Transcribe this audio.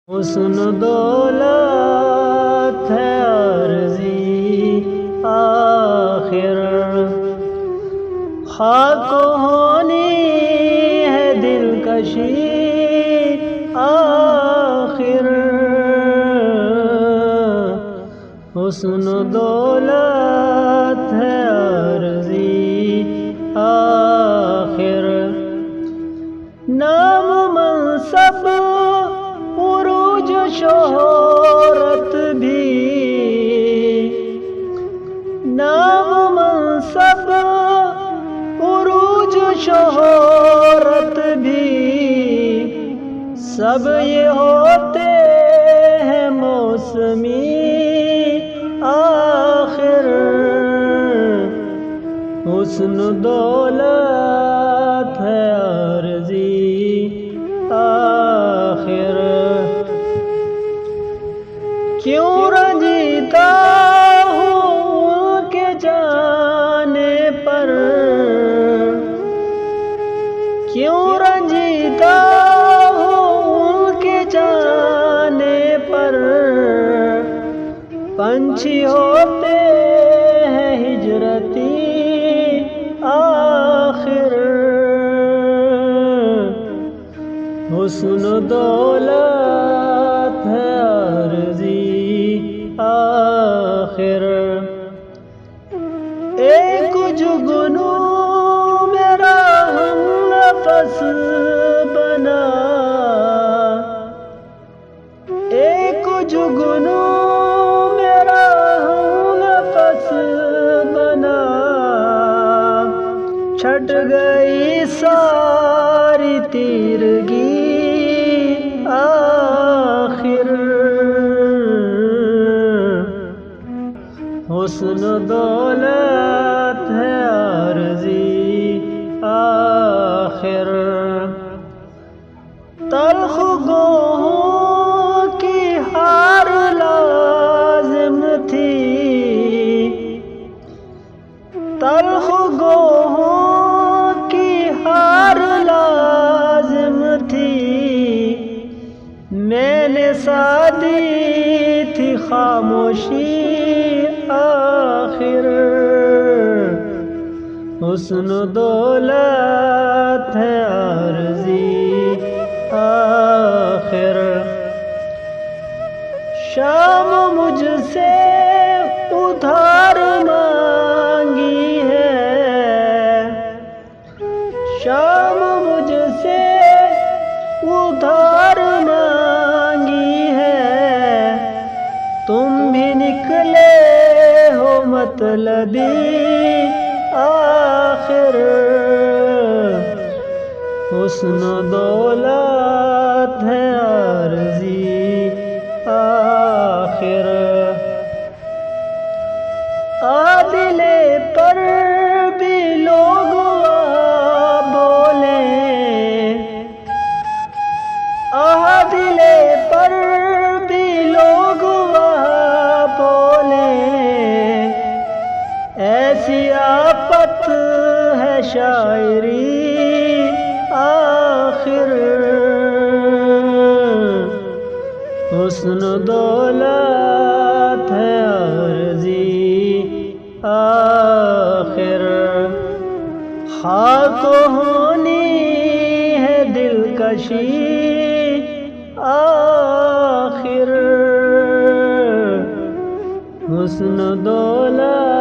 حسن دولت ہے عارضی آخر، خاک ہونی ہے دلکشی آخر، حسن دولت ہے عارضی آخر، نام منصب عروج شہرت بھی، نام منصب عروج شہرت بھی، سب یہ ہوتے ہیں موسمی آخر، حسن دولت ہے عارضی آخر، کیوں رنجیتا ہوں ان کے جانے پر، کیوں رنجیتا ہوں ان کے جانے پر، پنچھی ہوتے ہیں ہجرتی آخر، حسن دولت ہے عارضی آخر، ایک جگنو میرا ہم نفس بنا، ایک جگنو میرا ہم نفس بنا، چھٹ گئی ساری تیرگی آخر، حسن دولت ہے عارضی آخر، تلخ گوہوں کی ہار لازم تھی، تلخ گوہوں کی ہار لازم تھی، میں نے سادی تھی خاموشی آخر، حسن دولت ہے عارضی آخر، شام مجھ سے ادھار مانگی ہے، شام مجھ سے ادھار مانگی ہے، تم بھی نکلے ہو مطلبی آخر، حسن دولت ہے عارضی آخر، عادلے پر بھی لوگ بولیں، عادلے پر بھی لوگ بولیں، ایسی آفت ہے شاعری آخر، حسن دولت ہے عارضی آخر، خاک ہونی ہے دلکشی آخر، حسن دولت